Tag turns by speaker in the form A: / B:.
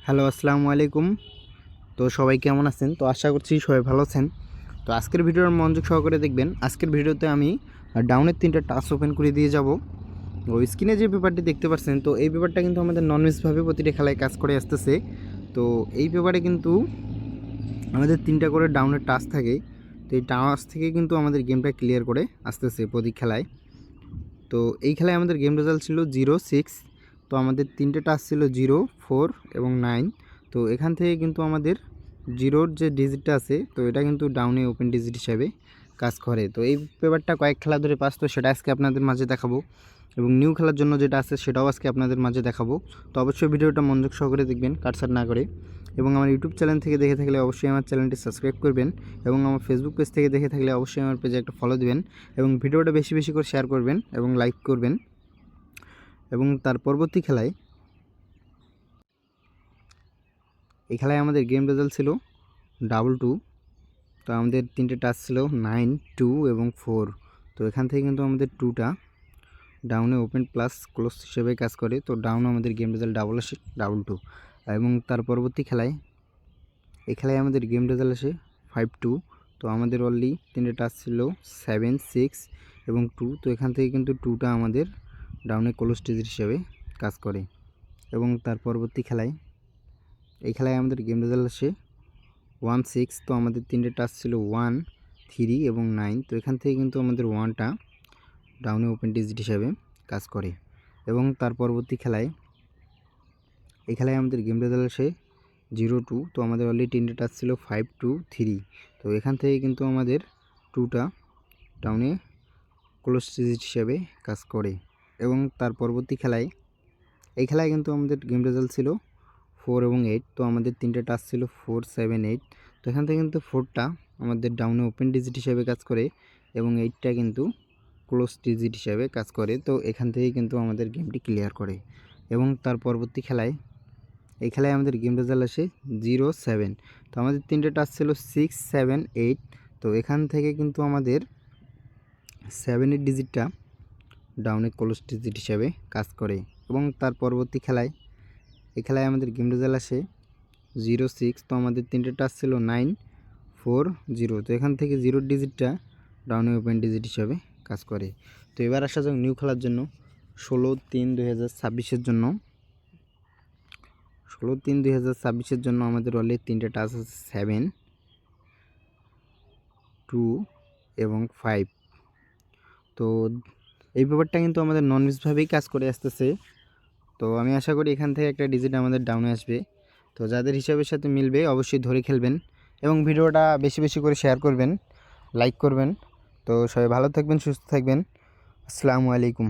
A: Hello, আসসালামু আলাইকুম। তো সবাই কেমন আছেন? তো আশা করছি সবাই ভালো আছেন। তো আজকের ভিডিওর মনোযোগ সহকারে দেখবেন। আজকের ভিডিওতে আমি ডাউনের 3টা টাস্ক ওপেন করে দিয়ে যাব। তো স্ক্রিনে যে পেপারটি দেখতে পাচ্ছেন, তো এই পেপারটা কিন্তু আমাদের নন মিসভাবে প্রতিটা খেলায় কাজ করে আসতেছে। তো এই পেপারে কিন্তু আমাদের 3টা করে ডাউনের টাস্ক থাকে। তো এই টাস্ক থেকে কিন্তু আমাদের গেমটা ক্লিয়ার করে আসতেছে প্রতি খেলায়। তো এই খেলায় আমাদের গেম রেজাল্ট ছিল 0-6। তো আমাদের 3টে টাস্ক ছিল 0, 4 এবং 9। তো এখান থেকে কিন্তু আমাদের জিরোর যে ডিজিটটা আছে, তো এটা কিন্তু ডাউনে ওপেন ডিজিট হিসাবে কাজ করে। তো এই পেপারটা কয়েক খেলা ধরে পাস, তো সেটা আজকে আপনাদের মাঝে দেখাবো এবং নিউ খেলার জন্য যেটা আছে সেটাও আজকে আপনাদের মাঝে দেখাবো। তো অবশ্যই ভিডিওটা মনোযোগ সহকারে দেখবেন, কাটছাট না করে। এবং আমার ইউটিউব চ্যানেল থেকে দেখে থাকলে অবশ্যই আমার চ্যানেলটি সাবস্ক্রাইব করবেন এবং আমার ফেসবুক পেজ থেকে দেখে থাকলে অবশ্যই আমার পেজে একটা ফলো দিবেন এবং ভিডিওটা বেশি বেশি করে শেয়ার করবেন এবং লাইক করবেন। এবং তার পরবর্তী খেলায় এই খেলায় আমাদের গেম রেজাল্ট ছিল 2-2। তো আমাদের 3টে টাচ ছিল 9, 2 এবং 4। তো এখান থেকে কিন্তু আমাদের 2টা ডাউনে ওপেন প্লাস ক্লোজ হিসেবে কাজ করে। তো ডাউন আমাদের গেম রেজাল্ট ডাবল আসে 2-2। এবং তার পরবর্তী খেলায় এই খেলায় আমাদের গেম রেজাল্ট আসে 5-2। তো আমাদের অনলি 3টে টাচ ছিল 7, 6 এবং 2। তো এখান থেকে কিন্তু 2টা আমাদের ডাউনে ক্লোজ ডিজিট হিসেবে কাজ করে। এবং তার পরবর্তী খেলায় এই খেলায় আমাদের গেম রেজাল্ট আসে 1-6। তো আমাদের 3টে টাচ ছিল 1, 3 এবং 9। তো এখান থেকে কিন্তু আমাদের 1টা ডাউনে ওপেন ডিজিট হিসাবে কাজ করে। এবং তার পরবর্তী খেলায় এই খেলায় আমাদের গেম রেজাল্ট আসে 0-2। তো আমাদের অলরেডি 3টে টাচ ছিল 5, 2, 3। তো এখান থেকে কিন্তু আমাদের 2টা ডাউনে ক্লোজ ডিজিট হিসাবে কাজ করে। এবং তার পরবর্তী খেলায় এই খেলায় কিন্তু আমাদের গেম রেজাল্ট ছিল 4 এবং 8। তো আমাদের 3টে টাচ ছিল 4, 7, 8। তো এখান থেকে কিন্তু 4টা আমাদের ডাউনে ওপেন ডিজিট হিসাবে কাজ করে এবং 8টা কিন্তু ক্লোজ ডিজিট হিসাবে কাজ করে। তো এখান থেকে কিন্তু আমাদের গেমটি ক্লিয়ার করে। এবং তার পরবর্তী খেলায় এই খেলায় আমাদের গেম রেজাল্ট আসে 0-7। তো আমাদের 3টে টাচ ছিল 6, 7, 8। তো এখান থেকে কিন্তু আমাদের 7-এর ডিজিটটা ডাউনে ক্লোজ ডিজিট হিসাবে কাজ করে। এবং তার পরবর্তী খেলায় এই খেলায় আমাদের গেম রেজাল্ট আসে 0-6। তো আমাদের 3টে টাচ ছিল 9, 4, 0। তো এখান থেকে 0 ডিজিটটা ডাউনে ওপেন ডিজিট হিসাবে কাজ করে। তো এবার আসা যাক নিউ খেলার জন্য 16-3-2026-এর জন্য। 16-3-2026-এর জন্য আমাদের অলরেডি 3টে টাচ আছে 7, 2 এবং 5। তো এই ব্যাপারটা কিন্তু আমাদের নন মিসভাবেই কাজ করে আসতেছে। তো আমি আশা করি এখান থেকে একটা ডিজিট আমাদের ডাউনে আসবে। তো যাদের হিসাবের সাথে মিলবে অবশ্যই ধরে খেলবেন এবং ভিডিওটা বেশি বেশি করে শেয়ার করবেন, লাইক করবেন। তো সবাই ভালো থাকবেন, সুস্থ থাকবেন। আসসালামু আলাইকুম।